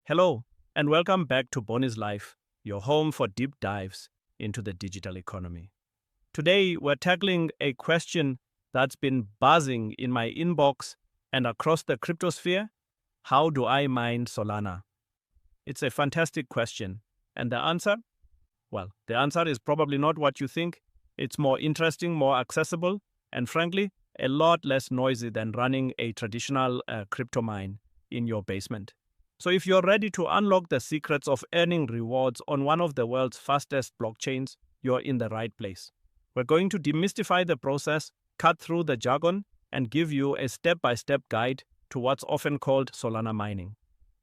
Hello, and welcome back to Boni's Life, your home for deep dives into the digital economy. Today, we're tackling a question that's been buzzing in my inbox and across the cryptosphere. How do I mine Solana? It's a fantastic question. And the answer? Well, the answer is probably not what you think. It's more interesting, more accessible, and frankly, a lot less noisy than running a traditional crypto mine in your basement. So, if you're ready to unlock the secrets of earning rewards on one of the world's fastest blockchains, you're in the right place. We're going to demystify the process, cut through the jargon, and give you a step by step guide to what's often called Solana mining.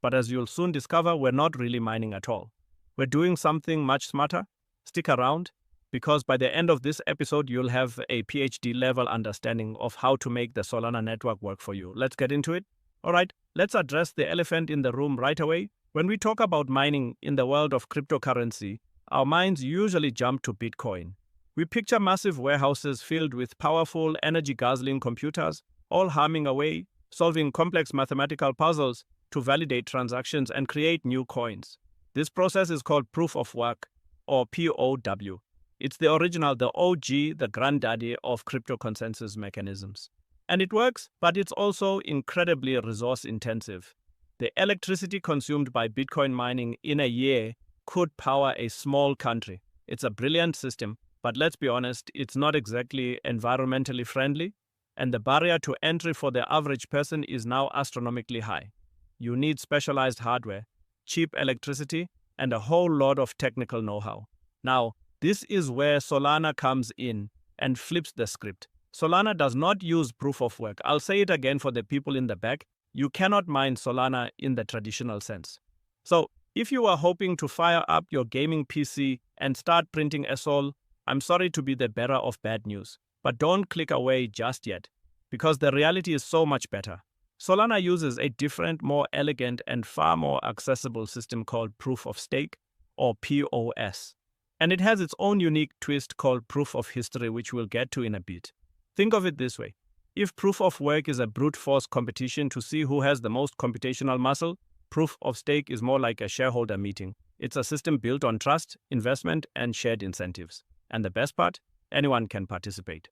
But as you'll soon discover, we're not really mining at all. We're doing something much smarter. Stick around, because by the end of this episode, you'll have a PhD level understanding of how to make the Solana network work for you. Let's get into it. All right, let's address the elephant in the room right away. When we talk about mining in the world of cryptocurrency, our minds usually jump to Bitcoin. We picture massive warehouses filled with powerful, energy-guzzling computers, all humming away, solving complex mathematical puzzles to validate transactions and create new coins. This process is called proof of work, or POW. It's the original, the OG, the granddaddy of crypto consensus mechanisms. And it works, but it's also incredibly resource intensive. The electricity consumed by Bitcoin mining in a year could power a small country. It's a brilliant system, but let's be honest, it's not exactly environmentally friendly, and the barrier to entry for the average person is now astronomically high. You need specialized hardware, cheap electricity, and a whole lot of technical know-how. Now, this is where Solana comes in and flips the script. Solana does not use proof of work. I'll say it again for the people in the back. You cannot mine Solana in the traditional sense. So, if you are hoping to fire up your gaming PC and start printing SOL, I'm sorry to be the bearer of bad news. But don't click away just yet, because the reality is so much better. Solana uses a different, more elegant, and far more accessible system called proof of stake, or POS. And it has its own unique twist called proof of history, which we'll get to in a bit. Think of it this way. If proof of work is a brute force competition to see who has the most computational muscle, proof of stake is more like a shareholder meeting. It's a system built on trust, investment, and shared incentives. And the best part? Anyone can participate.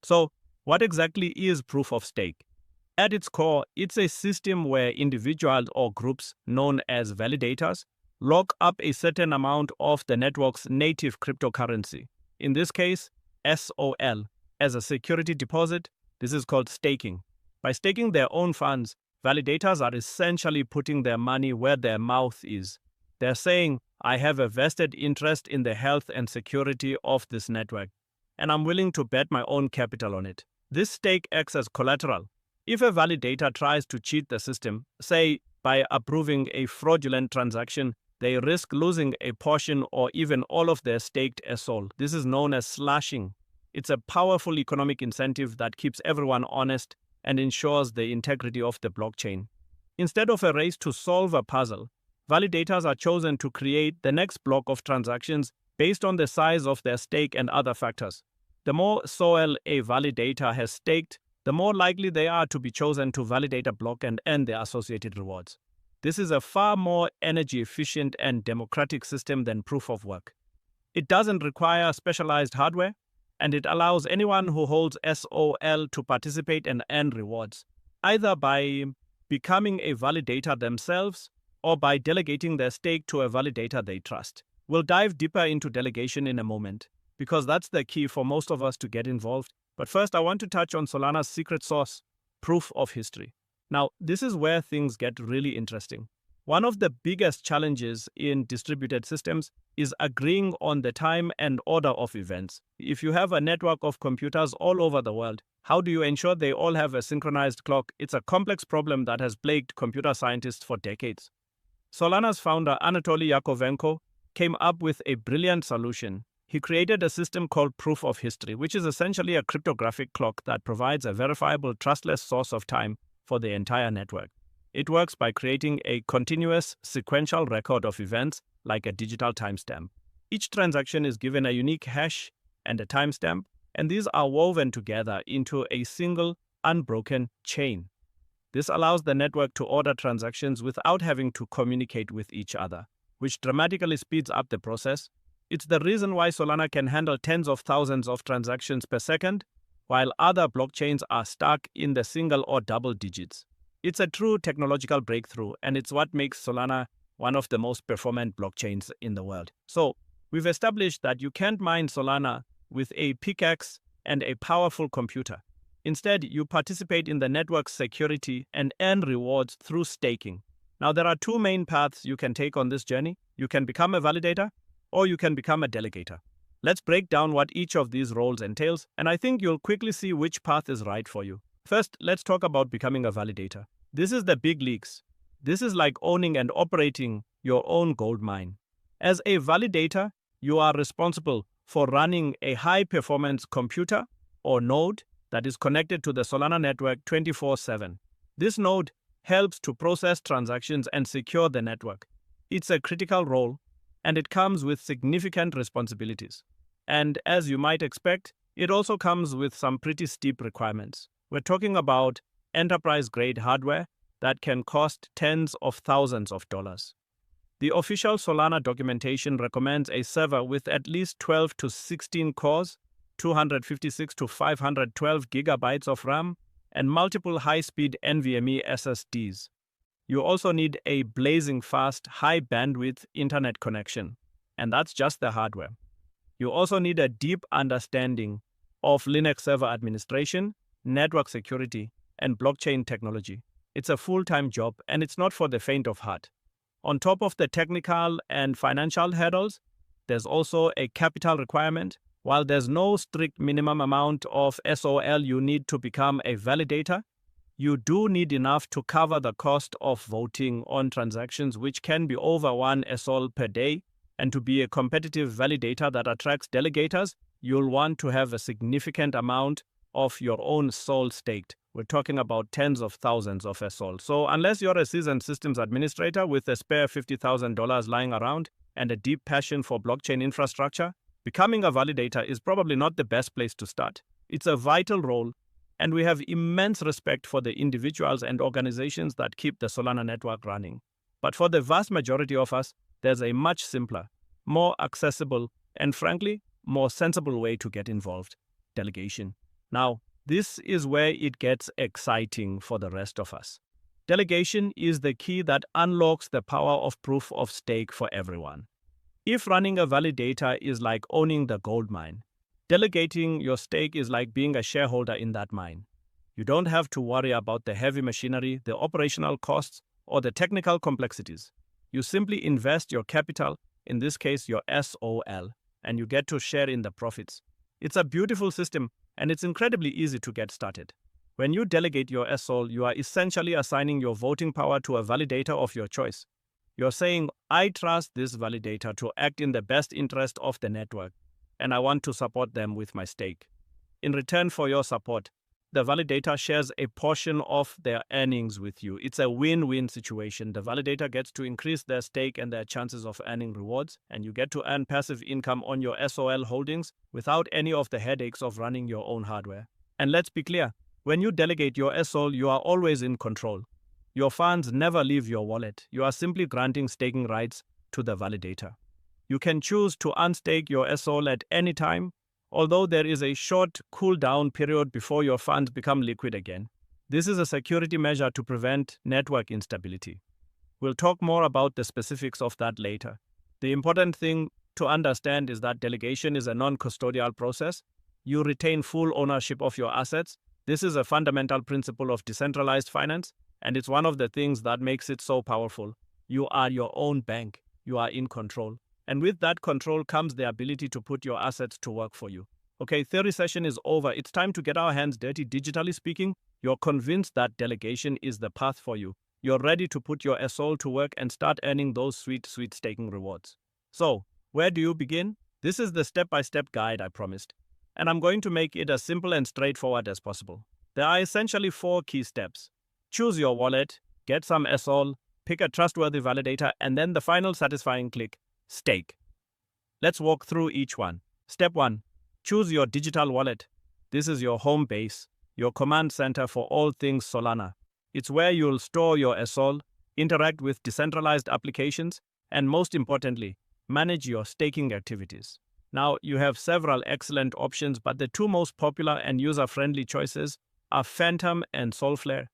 So, what exactly is proof of stake? At its core, it's a system where individuals or groups, known as validators, lock up a certain amount of the network's native cryptocurrency, in this case, SOL, as a security deposit. This is called staking. By staking their own funds, validators are essentially putting their money where their mouth is. They're saying, I have a vested interest in the health and security of this network, and I'm willing to bet my own capital on it. This stake acts as collateral. If a validator tries to cheat the system, say by approving a fraudulent transaction, they risk losing a portion or even all of their staked SOL. This is known as slashing. It's a powerful economic incentive that keeps everyone honest and ensures the integrity of the blockchain. Instead of a race to solve a puzzle, validators are chosen to create the next block of transactions based on the size of their stake and other factors. The more SOL a validator has staked, the more likely they are to be chosen to validate a block and earn the associated rewards. This is a far more energy efficient and democratic system than proof of work. It doesn't require specialized hardware, and it allows anyone who holds SOL to participate and earn rewards, either by becoming a validator themselves or by delegating their stake to a validator they trust. We'll dive deeper into delegation in a moment, because that's the key for most of us to get involved. But first, I want to touch on Solana's secret sauce, proof of history. Now, this is where things get really interesting. One of the biggest challenges in distributed systems is agreeing on the time and order of events. If you have a network of computers all over the world, how do you ensure they all have a synchronized clock? It's a complex problem that has plagued computer scientists for decades. Solana's founder, Anatoly Yakovenko, came up with a brilliant solution. He created a system called proof of history, which is essentially a cryptographic clock that provides a verifiable, trustless source of time for the entire network. It works by creating a continuous, sequential record of events like a digital timestamp. Each transaction is given a unique hash and a timestamp, and these are woven together into a single, unbroken chain. This allows the network to order transactions without having to communicate with each other, which dramatically speeds up the process. It's the reason why Solana can handle tens of thousands of transactions per second, while other blockchains are stuck in the single or double digits. It's a true technological breakthrough, and it's what makes Solana one of the most performant blockchains in the world. So, we've established that you can't mine Solana with a pickaxe and a powerful computer. Instead, you participate in the network's security and earn rewards through staking. Now, there are two main paths you can take on this journey. You can become a validator, or you can become a delegator. Let's break down what each of these roles entails, and I think you'll quickly see which path is right for you. First, let's talk about becoming a validator. This is the big leagues. This is like owning and operating your own gold mine. As a validator, you are responsible for running a high-performance computer or node that is connected to the Solana network 24/7. This node helps to process transactions and secure the network. It's a critical role, and it comes with significant responsibilities. And as you might expect, it also comes with some pretty steep requirements. We're talking about enterprise-grade hardware that can cost tens of thousands of dollars. The official Solana documentation recommends a server with at least 12 to 16 cores, 256 to 512 gigabytes of RAM, and multiple high-speed NVMe SSDs. You also need a blazing fast, high-bandwidth internet connection, and that's just the hardware. You also need a deep understanding of Linux server administration, network security, and blockchain technology. It's a full-time job, and it's not for the faint of heart. On top of the technical and financial hurdles, there's also a capital requirement. While there's no strict minimum amount of SOL you need to become a validator, you do need enough to cover the cost of voting on transactions, which can be over 1 SOL per day. And to be a competitive validator that attracts delegators, you'll want to have a significant amount of your own SOL staked. We're talking about tens of thousands of SOL. So unless you're a seasoned systems administrator with a spare $50,000 lying around and a deep passion for blockchain infrastructure, becoming a validator is probably not the best place to start. It's a vital role, and we have immense respect for the individuals and organizations that keep the Solana network running. But for the vast majority of us, there's a much simpler, more accessible, and frankly, more sensible way to get involved: delegation. Now, this is where it gets exciting for the rest of us. Delegation is the key that unlocks the power of proof of stake for everyone. If running a validator is like owning the gold mine, delegating your stake is like being a shareholder in that mine. You don't have to worry about the heavy machinery, the operational costs, or the technical complexities. You simply invest your capital, in this case your SOL, and you get to share in the profits. It's a beautiful system, and it's incredibly easy to get started. When you delegate your SOL, you are essentially assigning your voting power to a validator of your choice. You're saying, I trust this validator to act in the best interest of the network, and I want to support them with my stake. In return for your support, the validator shares a portion of their earnings with you. It's a win-win situation. The validator gets to increase their stake and their chances of earning rewards, and you get to earn passive income on your SOL holdings without any of the headaches of running your own hardware. And let's be clear, when you delegate your SOL, you are always in control. Your funds never leave your wallet. You are simply granting staking rights to the validator. You can choose to unstake your SOL at any time, although there is a short cool-down period before your funds become liquid again. This is a security measure to prevent network instability. We'll talk more about the specifics of that later. The important thing to understand is that delegation is a non-custodial process. You retain full ownership of your assets. This is a fundamental principle of decentralized finance, and it's one of the things that makes it so powerful. You are your own bank. You are in control. And with that control comes the ability to put your assets to work for you. Okay, theory session is over. It's time to get our hands dirty. Digitally speaking, you're convinced that delegation is the path for you. You're ready to put your SOL to work and start earning those sweet staking rewards. So, where do you begin? This is the step-by-step guide I promised, and I'm going to make it as simple and straightforward as possible. There are essentially 4 key steps. Choose your wallet, get some SOL, pick a trustworthy validator, and then the final satisfying click: stake. Let's walk through each one. Step 1. Choose your digital wallet. This is your home base, your command center for all things Solana. It's where you'll store your SOL, interact with decentralized applications, and most importantly, manage your staking activities. Now, you have several excellent options, but the two most popular and user-friendly choices are Phantom and Solflare.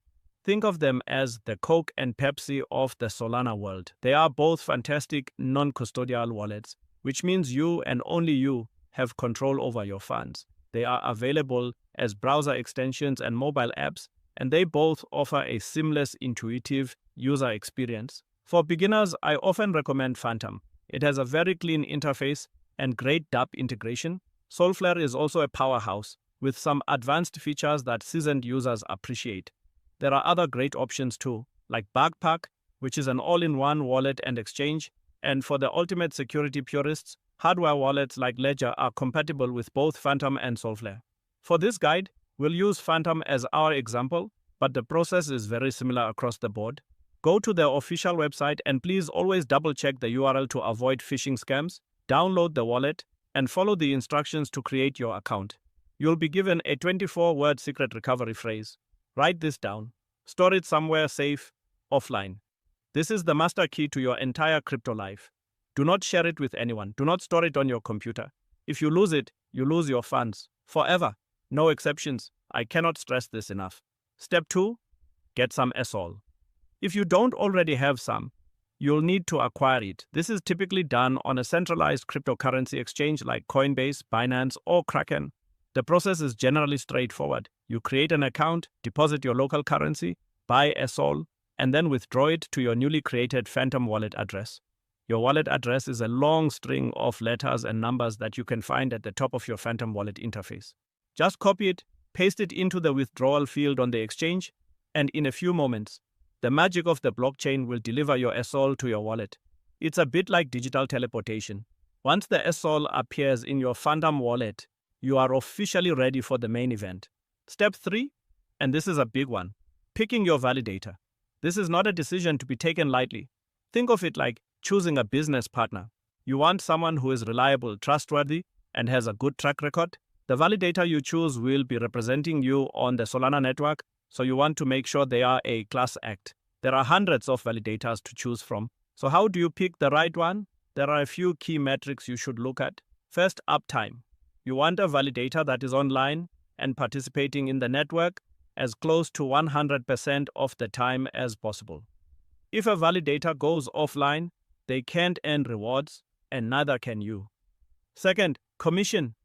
Think of them as the Coke and Pepsi of the Solana world. They are both fantastic non-custodial wallets, which means you and only you have control over your funds. They are available as browser extensions and mobile apps, and they both offer a seamless, intuitive user experience. For beginners, I often recommend Phantom. It has a very clean interface and great dApp integration. Solflare is also a powerhouse with some advanced features that seasoned users appreciate. There are other great options too, like Backpack, which is an all-in-one wallet and exchange, and for the ultimate security purists, hardware wallets like Ledger are compatible with both Phantom and Solflare. For this guide, we'll use Phantom as our example, but the process is very similar across the board. Go to their official website and please always double-check the URL to avoid phishing scams. Download the wallet and follow the instructions to create your account. You'll be given a 24-word secret recovery phrase. Write this down. Store it somewhere safe, offline. This is the master key to your entire crypto life. Do not share it with anyone. Do not store it on your computer. If you lose it, you lose your funds. Forever. No exceptions. I cannot stress this enough. Step 2. Get some SOL. If you don't already have some, you'll need to acquire it. This is typically done on a centralized cryptocurrency exchange like Coinbase, Binance, or Kraken. The process is generally straightforward. You create an account, deposit your local currency, buy SOL, and then withdraw it to your newly created Phantom wallet address. Your wallet address is a long string of letters and numbers that you can find at the top of your Phantom wallet interface. Just copy it, paste it into the withdrawal field on the exchange, and in a few moments, the magic of the blockchain will deliver your SOL to your wallet. It's a bit like digital teleportation. Once the SOL appears in your Phantom wallet, you are officially ready for the main event. Step 3, and this is a big one, picking your validator. This is not a decision to be taken lightly. Think of it like choosing a business partner. You want someone who is reliable, trustworthy, and has a good track record. The validator you choose will be representing you on the Solana network, so you want to make sure they are a class act. There are hundreds of validators to choose from. So how do you pick the right one? There are a few key metrics you should look at. First, uptime. You want a validator that is online and participating in the network as close to 100% of the time as possible. If a validator goes offline, they can't earn rewards, and neither can you. Second, commission.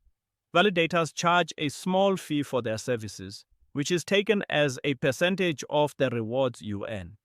Validators charge a small fee for their services, which is taken as a percentage of the rewards you earn.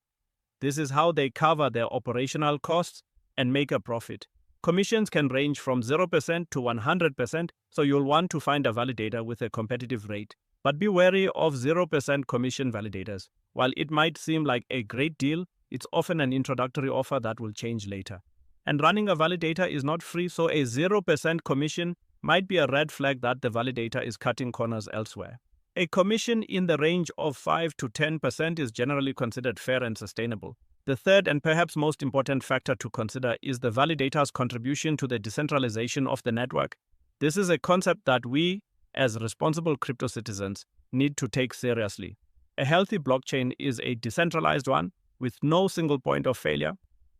This is how they cover their operational costs and make a profit. Commissions can range from 0% to 100%, so you'll want to find a validator with a competitive rate. But be wary of 0% commission validators. While it might seem like a great deal, it's often an introductory offer that will change later. And running a validator is not free, so a 0% commission might be a red flag that the validator is cutting corners elsewhere. A commission in the range of 5 to 10% is generally considered fair and sustainable. The third and perhaps most important factor to consider is the validator's contribution to the decentralization of the network. This is a concept that we, as responsible crypto citizens, need to take seriously. A healthy blockchain is a decentralized one with no single point of failure.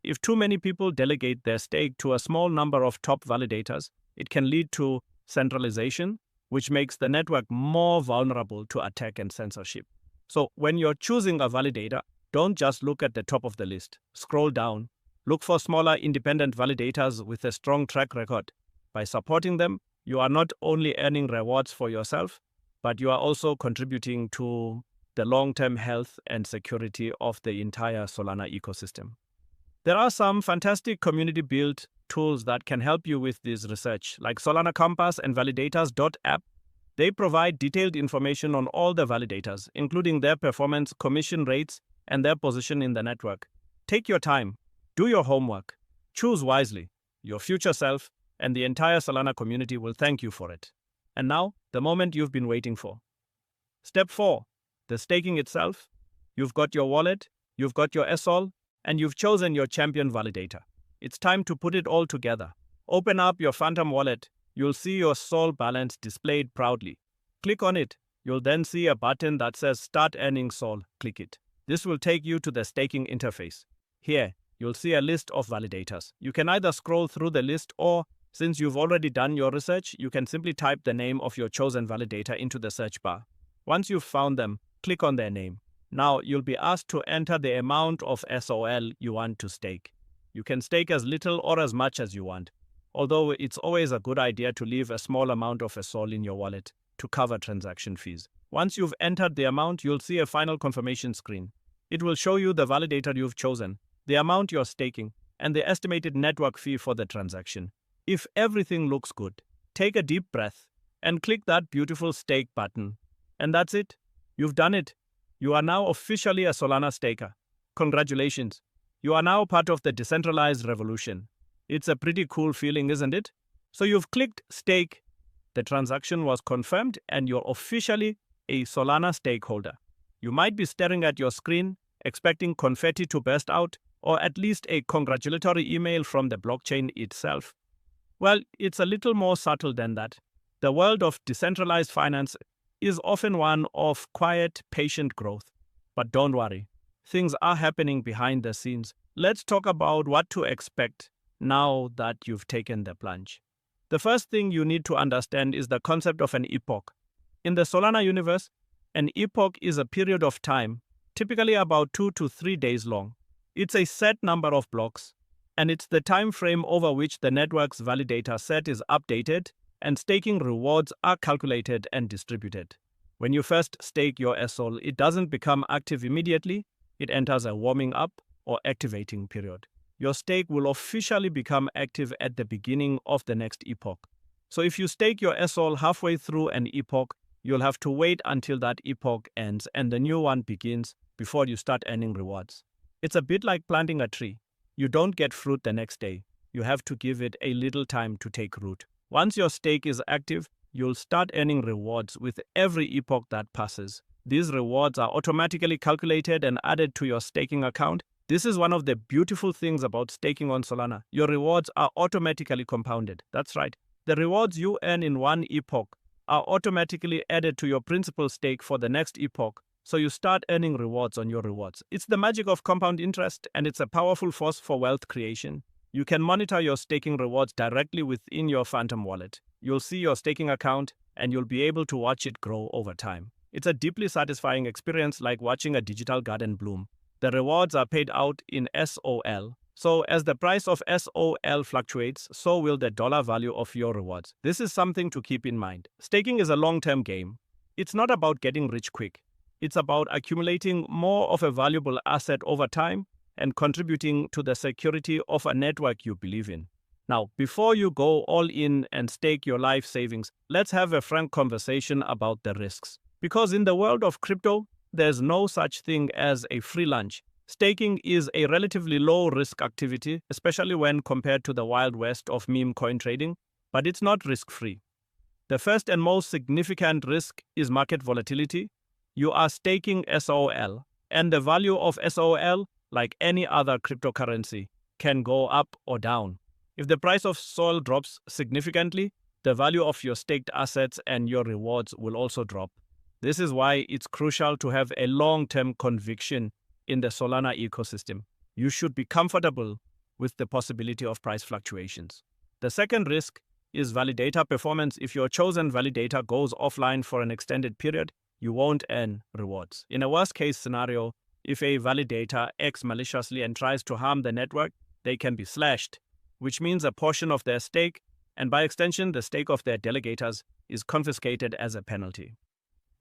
If too many people delegate their stake to a small number of top validators, it can lead to centralization, which makes the network more vulnerable to attack and censorship. So when you're choosing a validator, don't just look at the top of the list. Scroll down. Look for smaller independent validators with a strong track record. By supporting them, you are not only earning rewards for yourself, but you are also contributing to the long-term health and security of the entire Solana ecosystem. There are some fantastic community-built tools that can help you with this research, like Solana Compass and Validators.app. They provide detailed information on all the validators, including their performance, commission rates, and their position in the network. Take your time, do your homework, choose wisely. Your future self and the entire Solana community will thank you for it. And now, the moment you've been waiting for. Step 4, the staking itself. You've got your wallet, you've got your SOL, and you've chosen your champion validator. It's time to put it all together. Open up your Phantom wallet. You'll see your SOL balance displayed proudly. Click on it. You'll then see a button that says Start Earning SOL. Click it. This will take you to the staking interface. Here, you'll see a list of validators. You can either scroll through the list or, since you've already done your research, you can simply type the name of your chosen validator into the search bar. Once you've found them, click on their name. Now, you'll be asked to enter the amount of SOL you want to stake. You can stake as little or as much as you want, although it's always a good idea to leave a small amount of SOL in your wallet to cover transaction fees. Once you've entered the amount, you'll see a final confirmation screen. It will show you the validator you've chosen, the amount you're staking, and the estimated network fee for the transaction. If everything looks good, take a deep breath and click that beautiful stake button. And that's it. You've done it. You are now officially a Solana staker. Congratulations. You are now part of the decentralized revolution. It's a pretty cool feeling, isn't it? So you've clicked stake, the transaction was confirmed, and you're officially a Solana stakeholder. You might be staring at your screen, expecting confetti to burst out, or at least a congratulatory email from the blockchain itself. Well, it's a little more subtle than that. The world of decentralized finance is often one of quiet, patient growth. But don't worry, things are happening behind the scenes. Let's talk about what to expect now that you've taken the plunge. The first thing you need to understand is the concept of an epoch. In the Solana universe, an epoch is a period of time, typically about 2 to 3 days long. It's a set number of blocks, and it's the time frame over which the network's validator set is updated and staking rewards are calculated and distributed. When you first stake your SOL, it doesn't become active immediately. It enters a warming up or activating period. Your stake will officially become active at the beginning of the next epoch. So if you stake your SOL halfway through an epoch, you'll have to wait until that epoch ends and the new one begins before you start earning rewards. It's a bit like planting a tree. You don't get fruit the next day. You have to give it a little time to take root. Once your stake is active, you'll start earning rewards with every epoch that passes. These rewards are automatically calculated and added to your staking account. This is one of the beautiful things about staking on Solana. Your rewards are automatically compounded. That's right. The rewards you earn in one epoch are automatically added to your principal stake for the next epoch, so you start earning rewards on your rewards. It's the magic of compound interest, and it's a powerful force for wealth creation. You can monitor your staking rewards directly within your Phantom wallet. You'll see your staking account, and you'll be able to watch it grow over time. It's a deeply satisfying experience, like watching a digital garden bloom. The rewards are paid out in SOL. So as the price of SOL fluctuates, so will the dollar value of your rewards. This is something to keep in mind. Staking is a long-term game. It's not about getting rich quick. It's about accumulating more of a valuable asset over time and contributing to the security of a network you believe in. Now, before you go all in and stake your life savings, let's have a frank conversation about the risks. Because in the world of crypto, there's no such thing as a free lunch. Staking is a relatively low-risk activity, especially when compared to the Wild West of meme coin trading, but it's not risk-free. The first and most significant risk is market volatility. You are staking SOL, and the value of SOL, like any other cryptocurrency, can go up or down. If the price of SOL drops significantly, the value of your staked assets and your rewards will also drop. This is why it's crucial to have a long-term conviction in the Solana ecosystem. You should be comfortable with the possibility of price fluctuations. The second risk is validator performance. If your chosen validator goes offline for an extended period, you won't earn rewards. In a worst-case scenario, if a validator acts maliciously and tries to harm the network, they can be slashed, which means a portion of their stake, and by extension, the stake of their delegators, is confiscated as a penalty.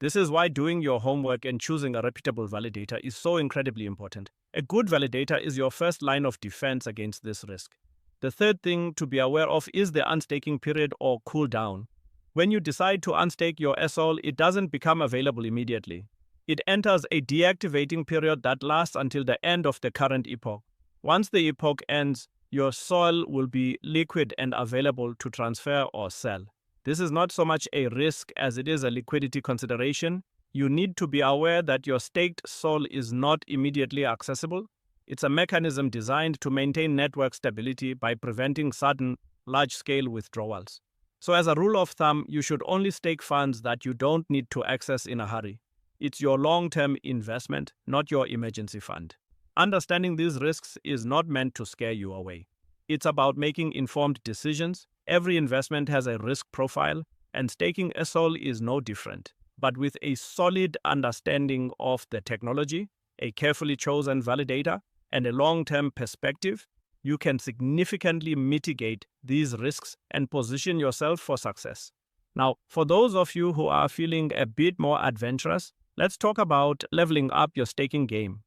This is why doing your homework and choosing a reputable validator is so incredibly important. A good validator is your first line of defense against this risk. The third thing to be aware of is the unstaking period or cooldown. When you decide to unstake your SOL, it doesn't become available immediately. It enters a deactivating period that lasts until the end of the current epoch. Once the epoch ends, your SOL will be liquid and available to transfer or sell. This is not so much a risk as it is a liquidity consideration. You need to be aware that your staked SOL is not immediately accessible. It's a mechanism designed to maintain network stability by preventing sudden, large-scale withdrawals. So as a rule of thumb, you should only stake funds that you don't need to access in a hurry. It's your long-term investment, not your emergency fund. Understanding these risks is not meant to scare you away. It's about making informed decisions. Every investment has a risk profile, and staking a SOL is no different. But with a solid understanding of the technology, a carefully chosen validator, and a long-term perspective, you can significantly mitigate these risks and position yourself for success. Now, for those of you who are feeling a bit more adventurous, let's talk about leveling up your staking game.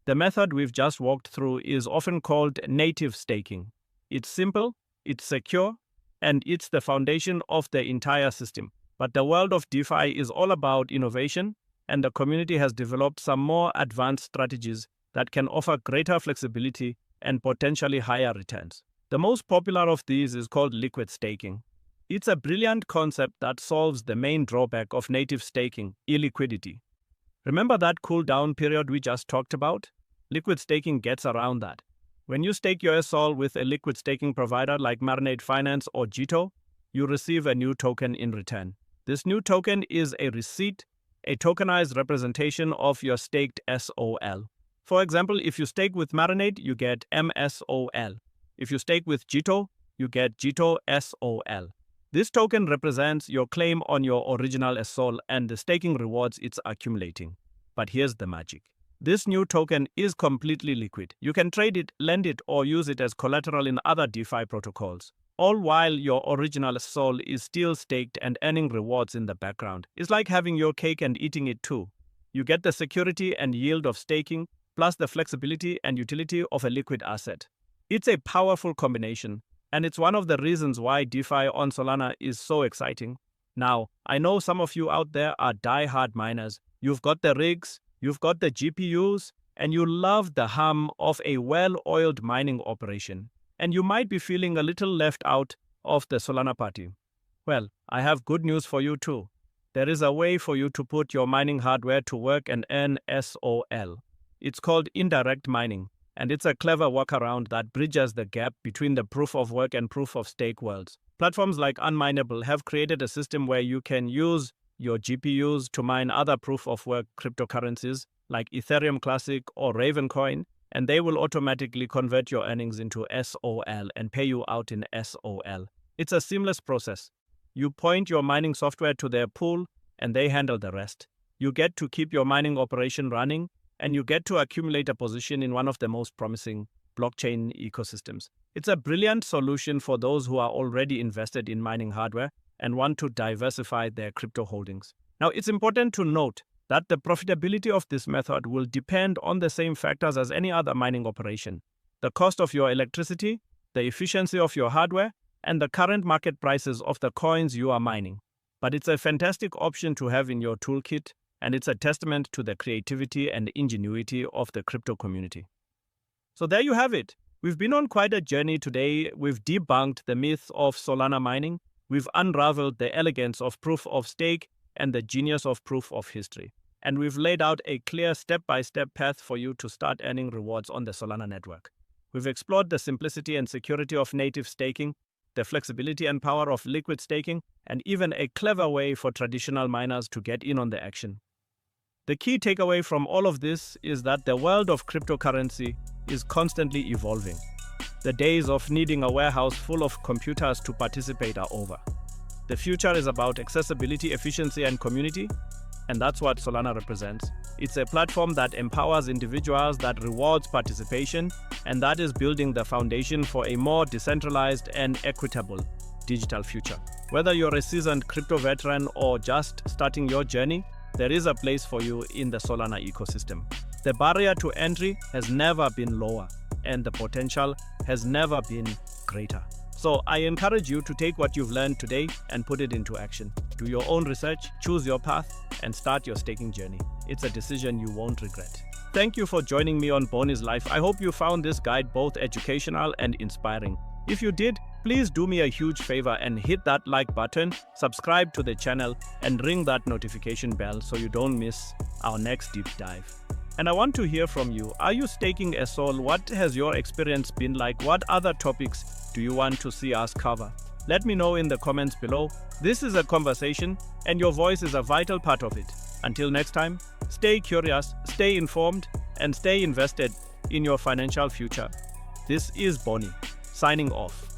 The method we've just walked through is often called native staking. It's simple, it's secure, and it's the foundation of the entire system. But the world of DeFi is all about innovation, and the community has developed some more advanced strategies that can offer greater flexibility and potentially higher returns. The most popular of these is called liquid staking. It's a brilliant concept that solves the main drawback of native staking, illiquidity. Remember that cool down period we just talked about? Liquid staking gets around that. When you stake your SOL with a liquid staking provider like Marinade Finance or Jito, you receive a new token in return. This new token is a receipt, a tokenized representation of your staked SOL. For example, if you stake with Marinade, you get MSOL. If you stake with Jito, you get Jito SOL. This token represents your claim on your original SOL and the staking rewards it's accumulating. But here's the magic. This new token is completely liquid. You can trade it, lend it, or use it as collateral in other DeFi protocols, all while your original SOL is still staked and earning rewards in the background. It's like having your cake and eating it too. You get the security and yield of staking, plus the flexibility and utility of a liquid asset. It's a powerful combination, and it's one of the reasons why DeFi on Solana is so exciting. Now, I know some of you out there are die-hard miners. You've got the rigs, you've got the GPUs, and you love the hum of a well-oiled mining operation. And you might be feeling a little left out of the Solana party. Well, I have good news for you too. There is a way for you to put your mining hardware to work and earn SOL. It's called Indirect mining, and it's a clever workaround that bridges the gap between the proof of work and proof of stake worlds. Platforms like Unminable have created a system where you can use your GPUs to mine other proof of work cryptocurrencies like Ethereum Classic or Ravencoin, and they will automatically convert your earnings into SOL and pay you out in SOL. It's a seamless process. You point your mining software to their pool, and they handle the rest. You get to keep your mining operation running, and you get to accumulate a position in one of the most promising blockchain ecosystems. It's a brilliant solution for those who are already invested in mining hardware and want to diversify their crypto holdings. Now, it's important to note that the profitability of this method will depend on the same factors as any other mining operation: the cost of your electricity, the efficiency of your hardware, and the current market prices of the coins you are mining. But it's a fantastic option to have in your toolkit, and it's a testament to the creativity and ingenuity of the crypto community. So there you have it. We've been on quite a journey today. We've debunked the myth of Solana mining. We've unraveled the elegance of proof of stake and the genius of proof of history. And we've laid out a clear step-by-step path for you to start earning rewards on the Solana network. We've explored the simplicity and security of native staking, the flexibility and power of liquid staking, and even a clever way for traditional miners to get in on the action. The key takeaway from all of this is that the world of cryptocurrency is constantly evolving. The days of needing a warehouse full of computers to participate are over. The future is about accessibility, efficiency, and community, and that's what Solana represents. It's a platform that empowers individuals, that rewards participation, and that is building the foundation for a more decentralized and equitable digital future. Whether you're a seasoned crypto veteran or just starting your journey, there is a place for you in the Solana ecosystem. The barrier to entry has never been lower, and the potential has never been greater. So I encourage you to take what you've learned today and put it into action. Do your own research, choose your path, and start your staking journey. It's a decision you won't regret. Thank you for joining me on Boni's Life. I hope you found this guide both educational and inspiring. If you did, please do me a huge favor and hit that like button, subscribe to the channel, and ring that notification bell so you don't miss our next deep dive. And I want to hear from you. Are you staking a SOL? What has your experience been like? What other topics do you want to see us cover? Let me know in the comments below. This is a conversation, and your voice is a vital part of it. Until next time, Stay curious, stay informed, and stay invested in your financial future. This is Boni, signing off.